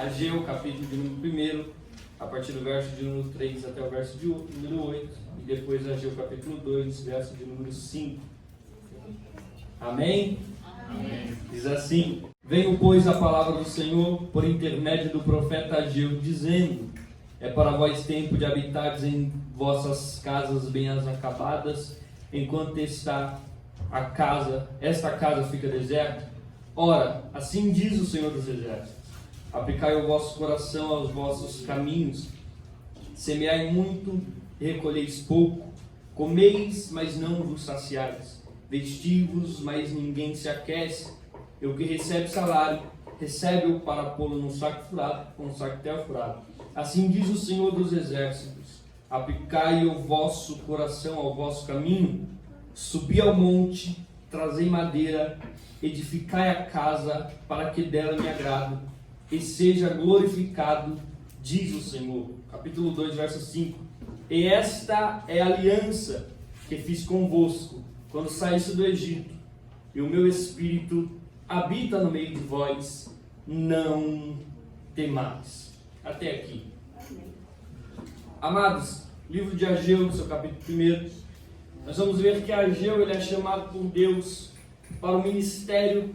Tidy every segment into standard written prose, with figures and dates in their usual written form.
Ageu, capítulo de número 1, a partir do verso de número 3 até o verso de número 8, e depois Ageu, capítulo 2, verso de número 5. Amém? Amém. Diz assim: Veio, pois, a palavra do Senhor por intermédio do profeta Ageu, dizendo: É para vós tempo de habitardes em vossas casas bem acabadas, enquanto esta casa fica deserta. Ora, assim diz o Senhor dos Exércitos: aplicai o vosso coração aos vossos caminhos, semeai muito e recolheis pouco, comeis, mas não vos saciais, vestivos, mas ninguém se aquece. E o que recebe salário, recebe-o para pô-lo num saco furado, com um saco furado. Assim diz o Senhor dos Exércitos: aplicai o vosso coração ao vosso caminho, subi ao monte, trazei madeira, edificai a casa, para que dela me agrado, e seja glorificado, diz o Senhor. Capítulo 2, verso 5. E esta é a aliança que fiz convosco, quando saísse do Egito, e o meu Espírito habita no meio de vós, não temais. Até aqui. Amados, livro de Ageu, no seu capítulo 1, nós vamos ver que Ageu ele é chamado por Deus para o ministério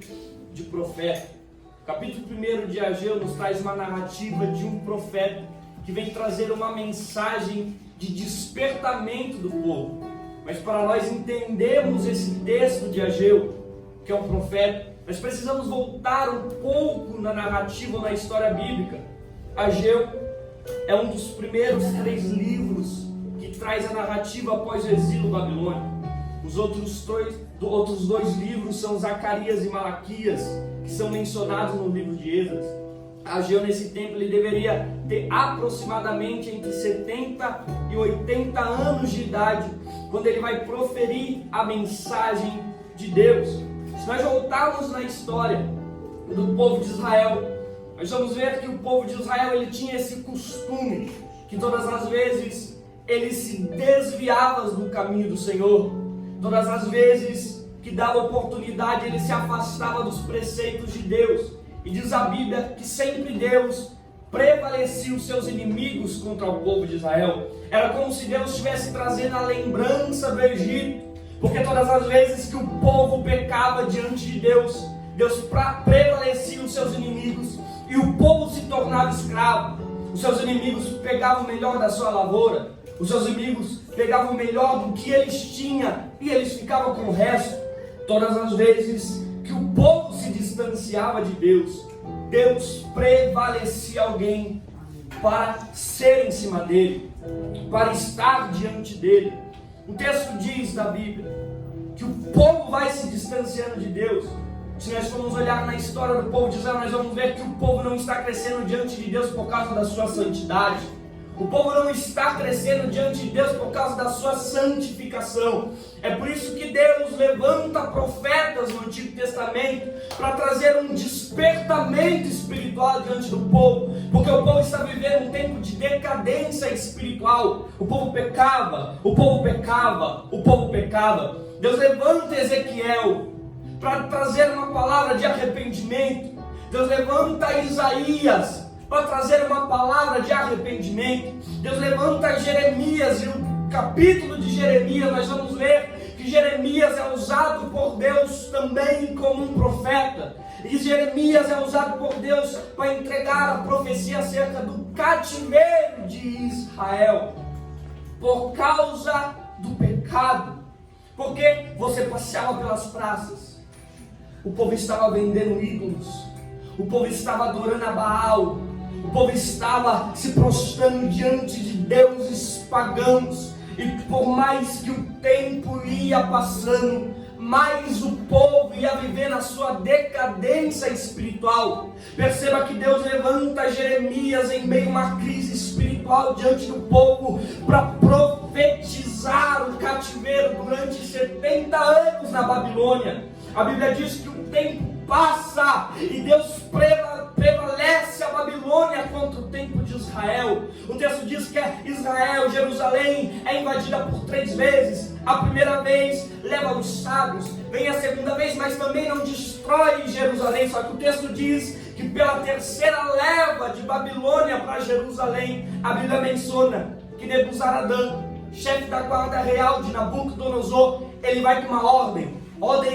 de profeta. O capítulo 1 de Ageu nos traz uma narrativa de um profeta que vem trazer uma mensagem de despertamento do povo. Mas para nós entendermos esse texto de Ageu, que é um profeta, nós precisamos voltar um pouco na narrativa, na história bíblica. Ageu é um dos primeiros 3 livros que traz a narrativa após o exílio babilônico. Os outros dois livros são Zacarias e Malaquias, que são mencionados no livro de Esdras. Ageu, nesse tempo, ele deveria ter aproximadamente entre 70 e 80 anos de idade, quando ele vai proferir a mensagem de Deus. Se nós voltarmos na história do povo de Israel, nós vamos ver que o povo de Israel ele tinha esse costume, que todas as vezes ele se desviava do caminho do Senhor, todas as vezes que dava oportunidade ele se afastava dos preceitos de Deus. E diz a Bíblia que sempre Deus prevalecia os seus inimigos contra o povo de Israel. Era como se Deus estivesse trazendo a lembrança do Egito, porque todas as vezes que o povo pecava diante de Deus, Deus prevalecia os seus inimigos e o povo se tornava escravo. Os seus inimigos pegavam o melhor da sua lavoura, os seus inimigos pegavam o melhor do que eles tinham e eles ficavam com o resto. Todas as vezes que o povo se distanciava de Deus, Deus prevalecia alguém para ser em cima dele, para estar diante dele. O texto diz da Bíblia que o povo vai se distanciando de Deus. Se nós formos olhar na história do povo de Israel, nós vamos ver que o povo não está crescendo diante de Deus por causa da sua santidade. O povo não está crescendo diante de Deus por causa da sua santificação. É por isso que Deus levanta profetas no Antigo Testamento para trazer um despertamento espiritual diante do povo, porque o povo está vivendo um tempo de decadência espiritual. O povo pecava, o povo pecava, o povo pecava. Deus levanta Ezequiel para trazer uma palavra de arrependimento. Deus levanta Isaías para trazer uma palavra de arrependimento. Deus levanta Jeremias, e no capítulo de Jeremias nós vamos ver que Jeremias é usado por Deus também como um profeta. E Jeremias é usado por Deus para entregar a profecia acerca do cativeiro de Israel, por causa do pecado. Porque você passeava pelas praças, o povo estava vendendo ídolos, o povo estava adorando a Baal, o povo estava se prostrando diante de deuses pagãos. E por mais que o tempo ia passando, mais o povo ia viver na sua decadência espiritual. Perceba que Deus levanta Jeremias em meio a uma crise espiritual diante do povo para profetizar o cativeiro durante 70 anos na Babilônia. A Bíblia diz que o tempo passa e Deus prevalece a Babilônia contra o tempo de Israel. O texto diz que Israel, Jerusalém, é invadida por 3 vezes. A primeira vez leva os sábios, vem a segunda vez, mas também não destrói Jerusalém. Só que o texto diz que pela terceira leva de Babilônia para Jerusalém, a Bíblia menciona que Nebuzaradã, chefe da guarda real de Nabucodonosor, ele vai com uma ordem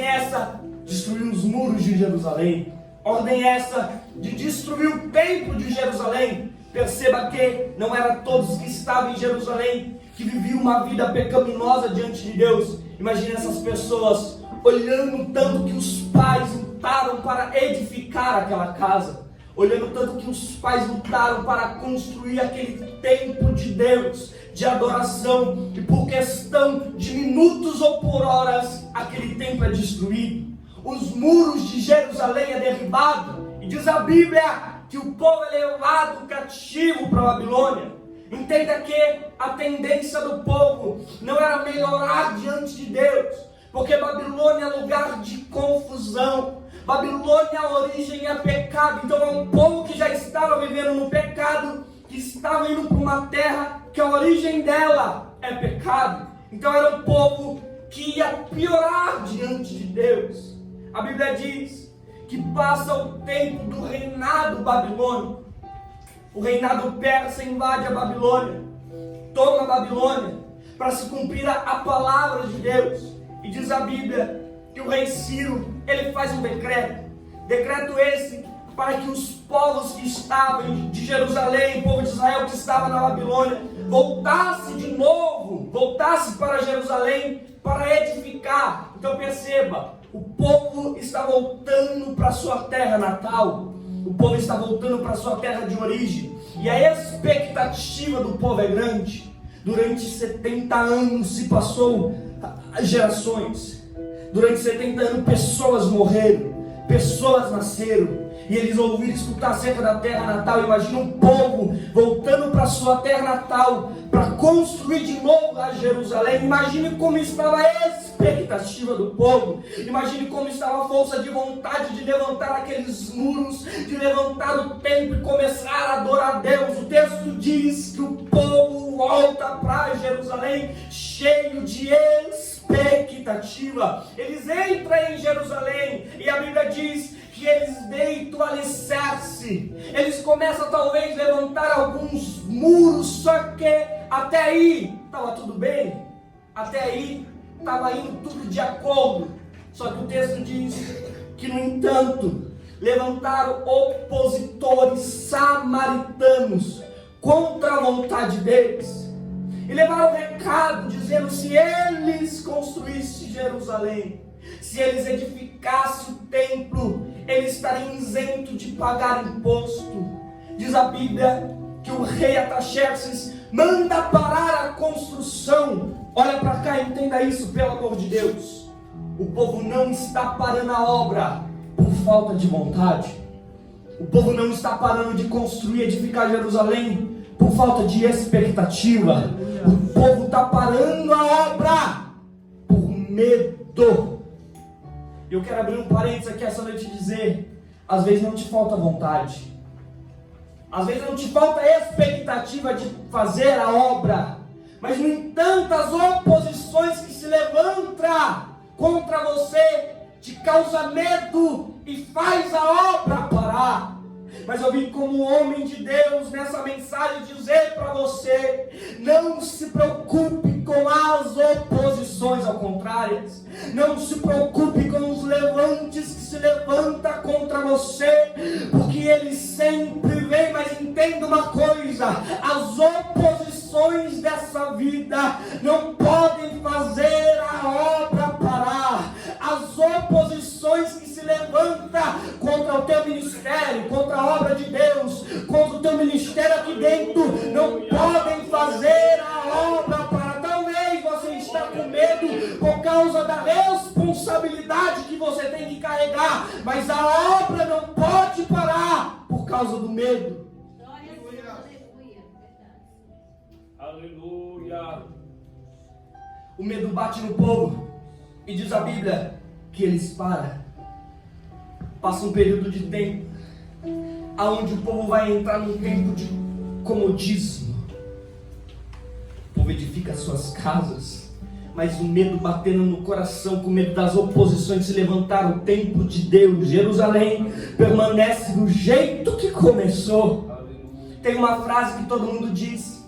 essa, destruir os muros de Jerusalém, ordem essa de destruir o templo de Jerusalém. Perceba que não eram todos que estavam em Jerusalém que viviam uma vida pecaminosa diante de Deus. Imagine essas pessoas olhando tanto que os pais lutaram para edificar aquela casa, olhando tanto que os pais lutaram para construir aquele templo de Deus, de adoração, e por questão de minutos ou por horas, aquele templo é destruído, os muros de Jerusalém é derribado, e diz a Bíblia que o povo é levado cativo para a Babilônia. Entenda que a tendência do povo não era melhorar diante de Deus, porque Babilônia é lugar de confusão, Babilônia, a origem é pecado. Então é um povo que já estava vivendo no pecado, que estava indo para uma terra que a origem dela é pecado. Então era um povo que ia piorar diante de Deus. A Bíblia diz que passa o tempo do reinado babilônico. O reinado persa invade a Babilônia, toma a Babilônia, para se cumprir a palavra de Deus. E diz a Bíblia que o rei Ciro, ele faz um decreto esse para que os povos que estavam de Jerusalém, o povo de Israel que estava na Babilônia, voltasse para Jerusalém para edificar. Então perceba, o povo está voltando para sua terra natal, o povo está voltando para sua terra de origem, e a expectativa do povo é grande. Durante 70 anos se passou gerações, durante 70 anos pessoas morreram, pessoas nasceram, e eles ouviram escutar acerca da terra natal. Imagina um povo voltando para sua terra natal, para construir de novo a Jerusalém. Imagine como estava a expectativa do povo, imagine como estava a força de vontade de levantar aqueles muros, de levantar o templo e começar a adorar a Deus. O texto diz que o povo volta para Jerusalém cheio de expectativa. Eles entram em Jerusalém e a Bíblia diz que eles deitam alicerce, eles começam talvez a levantar alguns muros, só que até aí estava tudo bem, até aí estava indo tudo de acordo. Só que o texto diz que, no entanto, levantaram opositores samaritanos contra a vontade deles, e levaram um recado dizendo: se eles construíssem Jerusalém, se eles edificassem o templo, eles estariam isentos de pagar imposto. Diz a Bíblia que o rei Artaxerxes manda parar a construção. Olha para cá e entenda isso, pelo amor de Deus. O povo não está parando a obra por falta de vontade. O povo não está parando de construir, edificar Jerusalém por falta de expectativa. O povo está parando a obra por medo. Eu quero abrir um parênteses aqui essa noite e dizer: às vezes não te falta vontade, às vezes não te falta expectativa de fazer a obra, mas no entanto as oposições que se levantam contra você te causa medo e faz a obra parar. Mas eu vim como homem de Deus nessa mensagem dizer para você: não se preocupe com as oposições ao contrárias, não se preocupe com os levantes que se levantam contra você, porque eles sempre vêm. Mas entenda uma coisa: as oposições dessa vida não podem fazer a obra parar. As oposições que se levantam contra o teu ministério, contra a obra de Deus, contra o teu ministério aqui dentro, não podem fazer a obra parar. Talvez você está com medo por causa da responsabilidade que você tem que carregar, mas a obra não pode parar por causa do medo. Aleluia. O medo bate no povo e diz a Bíblia que eles passa um período de tempo aonde o povo vai entrar num tempo de comodismo. O povo edifica suas casas, mas o medo batendo no coração, com medo das oposições se levantar. O templo de Deus, Jerusalém, permanece do jeito que começou. Tem uma frase que todo mundo diz,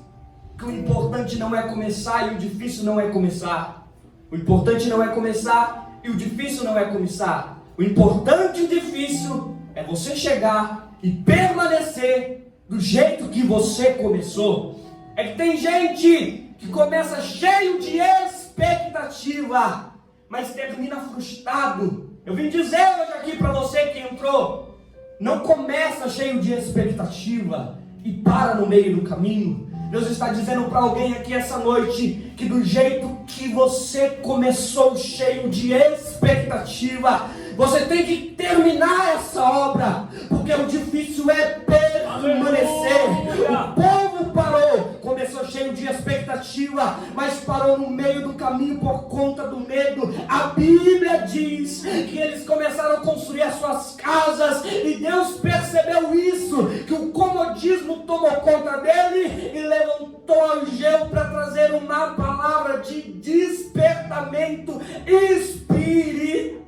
que o importante não é começar e o difícil não é começar. O importante não é começar e o difícil não é começar. O importante e o difícil é você chegar e permanecer do jeito que você começou. É que tem gente que começa cheio de expectativa, mas termina frustrado. Eu vim dizer hoje aqui para você que entrou, não começa cheio de expectativa e para no meio do caminho. Deus está dizendo para alguém aqui essa noite, que do jeito que você começou cheio de expectativa, você tem que terminar essa obra, porque o difícil é permanecer. O povo parou, começou cheio de expectativa, mas parou no meio do caminho por conta do medo. A Bíblia diz que eles começaram a construir as suas casas, e Deus percebeu isso, que o comodismo tomou conta dele, e levantou Ageu para trazer uma palavra de despertamento espiritual.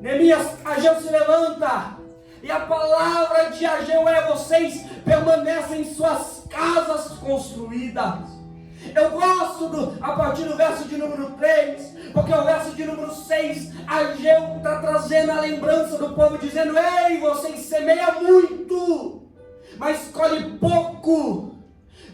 Neemias, Ageu se levanta, e a palavra de Ageu é: vocês permanecem em suas casas construídas. Eu gosto a partir do verso de número 3, porque o verso de número 6, Ageu está trazendo a lembrança do povo, dizendo: ei, vocês semeiam muito, mas colhem pouco.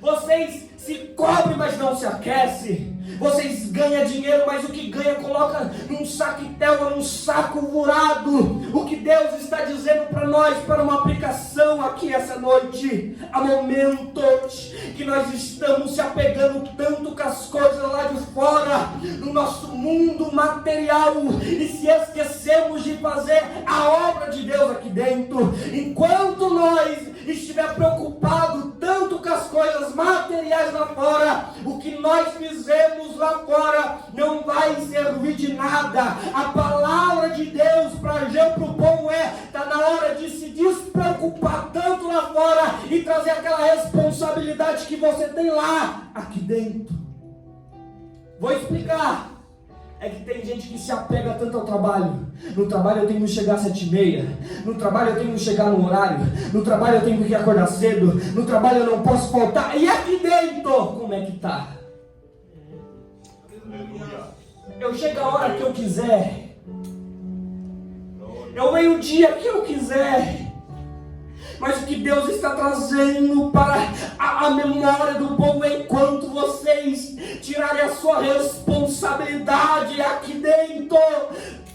Vocês se cobrem, mas não se aquecem. Vocês ganham dinheiro, mas o que ganha coloca num saquetel, num saco furado. O que Deus está dizendo para nós, para uma aplicação aqui essa noite: há momentos que nós estamos se apegando tanto com as coisas lá de fora, no nosso mundo material, e se esquecemos de fazer a obra de Deus aqui dentro. Enquanto nós estiver preocupado tanto com as coisas materiais lá fora, o que nós fizemos lá fora não vai servir de nada. A palavra de Deus para Ageu, para o povo, está na hora de se despreocupar tanto lá fora e trazer aquela responsabilidade que você tem lá, aqui dentro. Vou explicar. É que tem gente que se apega tanto ao trabalho. No trabalho eu tenho que chegar às 7h30. No trabalho eu tenho que chegar no horário. No trabalho eu tenho que acordar cedo. No trabalho eu não posso faltar. E aqui dentro, como é que tá? Eu chego a hora que eu quiser. Eu venho o dia que eu quiser. Mas o que Deus está trazendo para a memória do povo, enquanto vocês tirarem a sua responsabilidade aqui dentro,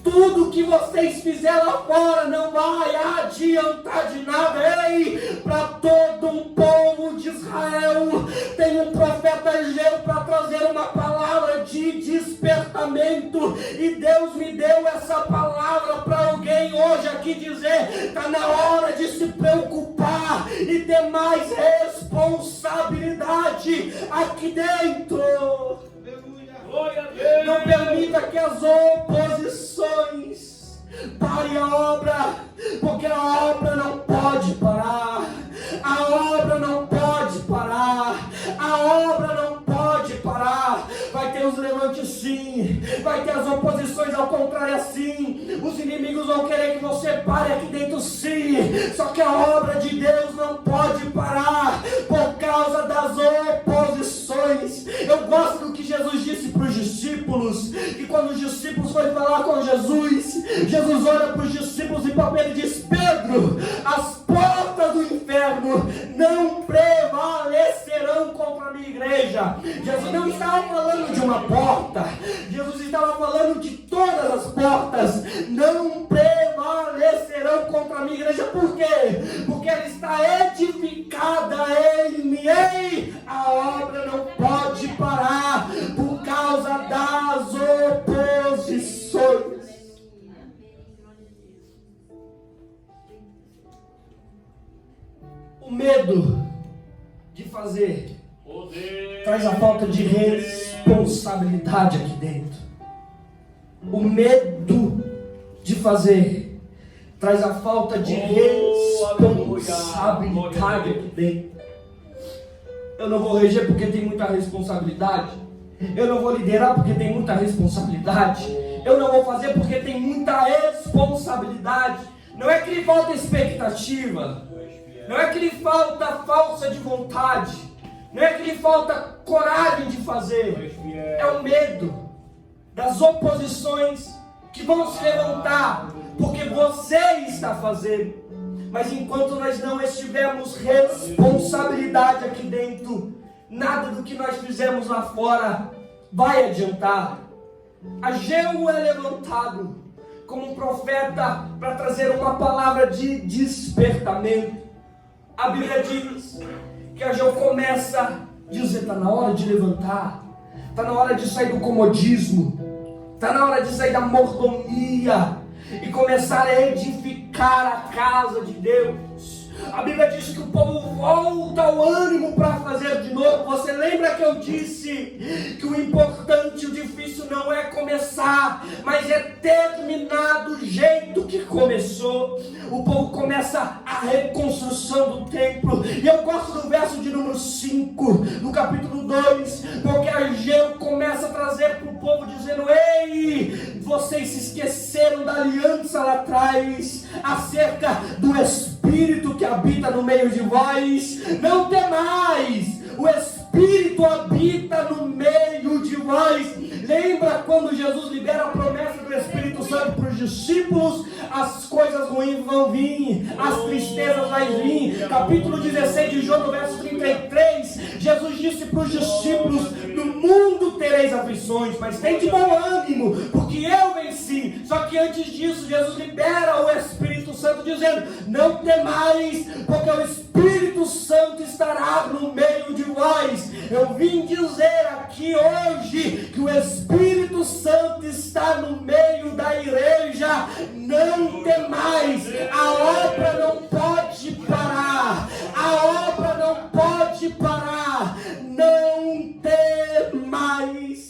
tudo que vocês fizerem lá fora não vai adiantar de nada. Ei, para todo um povo de Israel, tem um profeta Ageu para trazer uma palavra de despertamento, e Deus me deu essa palavra para alguém hoje aqui dizer: está na hora de se preocupar e ter mais responsabilidade aqui dentro. Não permita que as oposições parem a obra, porque a obra não pode parar. A obra não pode parar. A obra não pode parar. Vai ter os levantes sim, vai ter as oposições ao contrário sim. Os inimigos vão querer que você pare aqui dentro sim. Só que a obra de Deus não pode parar por causa das oposições. Eu gosto do que Jesus disse para os discípulos, que quando os discípulos foram falar com Jesus, Jesus olha para os discípulos e para Pedro e diz: Pedro, as portas do inferno não prevalecerão contra a minha igreja. Jesus não estava falando de uma porta, Jesus estava falando de todas as portas. Não prevalecerão contra a minha igreja. Por quê? Porque ela está edificada em mim. Ei, a obra não pode parar por causa das oposições. O medo de fazer traz a falta de responsabilidade aqui dentro. O medo de fazer traz a falta de responsabilidade aqui dentro. Eu não vou reger porque tem muita responsabilidade. Eu não vou liderar porque tem muita responsabilidade. Eu não vou fazer porque tem muita responsabilidade. Não é que lhe falta expectativa. Não é que lhe falta falsa de vontade. Não é que lhe falta coragem de fazer. É o medo das oposições que vão se levantar porque você está fazendo. Mas enquanto nós não estivermos responsabilidade aqui dentro, nada do que nós fizemos lá fora vai adiantar. Ageu é levantado como um profeta para trazer uma palavra de despertamento. A Bíblia diz que Ageu começa a dizer: está na hora de levantar, está na hora de sair do comodismo, está na hora de sair da mordomia e começar a edificar a casa de Deus. A Bíblia diz que o povo volta ao ânimo para fazer de novo. Você lembra que eu disse que o importante, o difícil não é começar, mas é terminar do jeito que começou. O povo começa a reconstrução do templo. E eu gosto do verso de número 5, no capítulo 2, porque Ageu começa a trazer para o povo dizendo: ei, vocês se esqueceram da aliança lá atrás, acerca do Espírito que habita no meio de vós. Não temais, o Espírito habita no meio de vós. Lembra quando Jesus libera a promessa do Espírito Santo para os discípulos? As coisas ruins vão vir, as tristezas vão vir. Capítulo 16 de João, no verso 33, Jesus disse para os discípulos: no mundo tereis aflições, mas tem de bom ânimo, porque eu venci. Só que antes disso, Jesus libera o Espírito Santo dizendo: não temais, porque o Espírito Santo estará no meio de vós. Eu vim dizer aqui hoje que o Espírito Santo está no meio da igreja. Não temais, a obra não pode parar, a obra não pode parar. Não temais.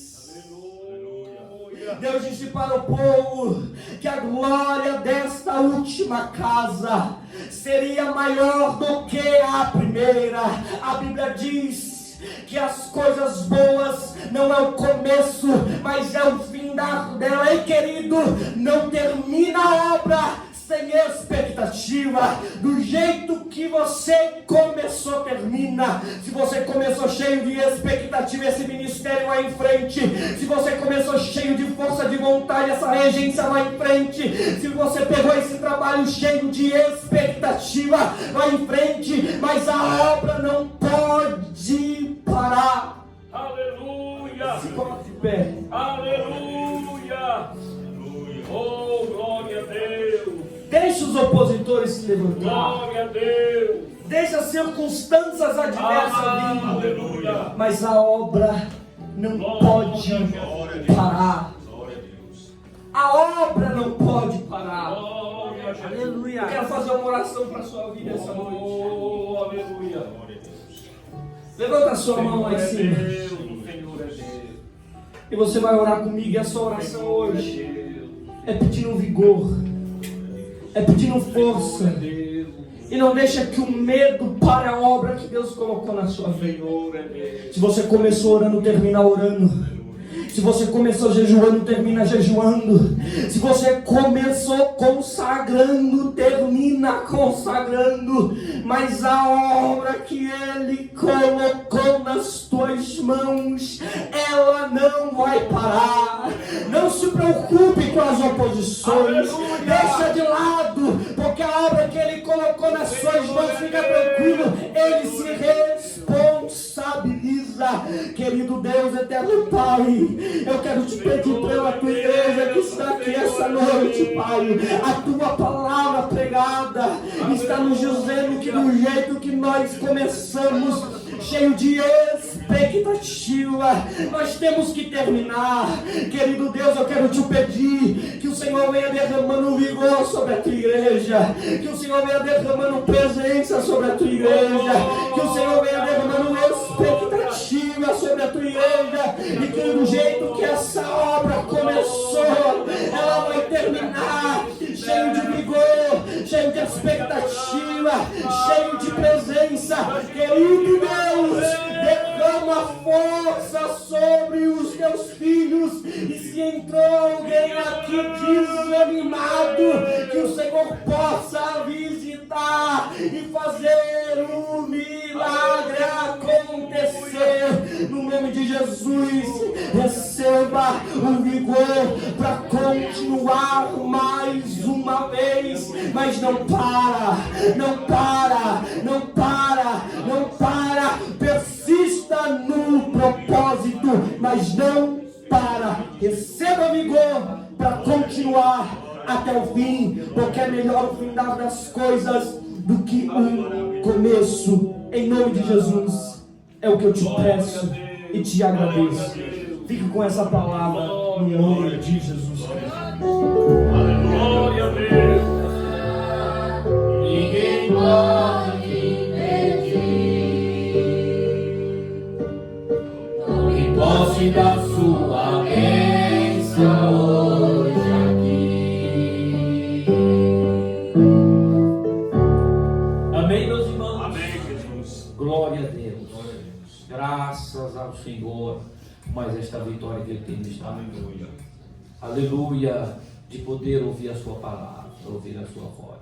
Deus disse para o povo que a glória desta última casa seria maior do que a primeira. A Bíblia diz que as coisas boas não é o começo, mas é o fim dela. E querido, não termina a obra sem expectativa. Do jeito que você começou, termina. Se você começou cheio de expectativa, esse ministério vai em frente. Se você começou cheio de força de vontade, essa regência vai em frente. Se você pegou esse trabalho cheio de expectativa, vai em frente. Mas a obra não pode parar. Aleluia! Se coloque de pé. Aleluia! Oh, glória a Deus! Deixa os opositores se levantar. Glória a Deus! Deixa as circunstâncias adversas vir. Aleluia! Mas a obra não pode parar. A obra não pode parar. Glória a Jesus! Aleluia. Eu quero fazer uma oração para a sua vida essa noite. Oh, aleluia! Levanta a sua mão lá em cima. Deus, o Senhor é Deus. E você vai orar comigo. E a sua oração hoje é pedindo vigor, é pedindo força. E não deixa que o medo pare a obra que Deus colocou na sua vida. Se você começou orando, termina orando. Se você começou jejuando, termina jejuando. Se você começou consagrando, termina consagrando. Mas a obra que Ele colocou nas tuas mãos, ela não vai parar. Não se preocupe com as oposições. Aleluia. Deixa de lado, porque a obra que Ele colocou nas suas mãos, fica tranquilo, Ele se responsabiliza. Querido Deus, eterno Pai, eu quero te pedir pela tua igreja que está aqui essa noite, Pai. A tua palavra pregada está nos dizendo que do jeito que nós começamos, cheio de expectativa, nós temos que terminar. Querido Deus, eu quero te pedir que o Senhor venha derramando vigor sobre a tua igreja, que o Senhor venha derramando presença sobre a tua igreja, que o Senhor venha derramando expectativa sobre a tua igreja, e que do jeito que essa obra começou, ela vai terminar cheio de vigor, cheio de expectativa, cheio de presença. Querido Deus, derrama força sobre os teus filhos. E se entrou alguém aqui desanimado, que o Senhor possa visitar e fazer o milagre acontecer. No nome de Jesus, receba o vigor para continuar mais uma vez. Mas não para, não para, não para, não para. Persista no propósito, mas não para. Receba vigor para continuar até o fim, porque é melhor o final das coisas do que o começo. Em nome de Jesus, é o que eu te peço e te agradeço. Fique com essa palavra no nome de Jesus Cristo. Glória a Deus. Ninguém pode impedir. Tome posse da sua bênção hoje aqui. Amém, meus irmãos? Amém, Jesus. Glória a Deus. Graças ao Senhor, mas esta vitória que Ele tem nos dado. Aleluia. Aleluia, de poder ouvir a sua palavra, ouvir a sua voz.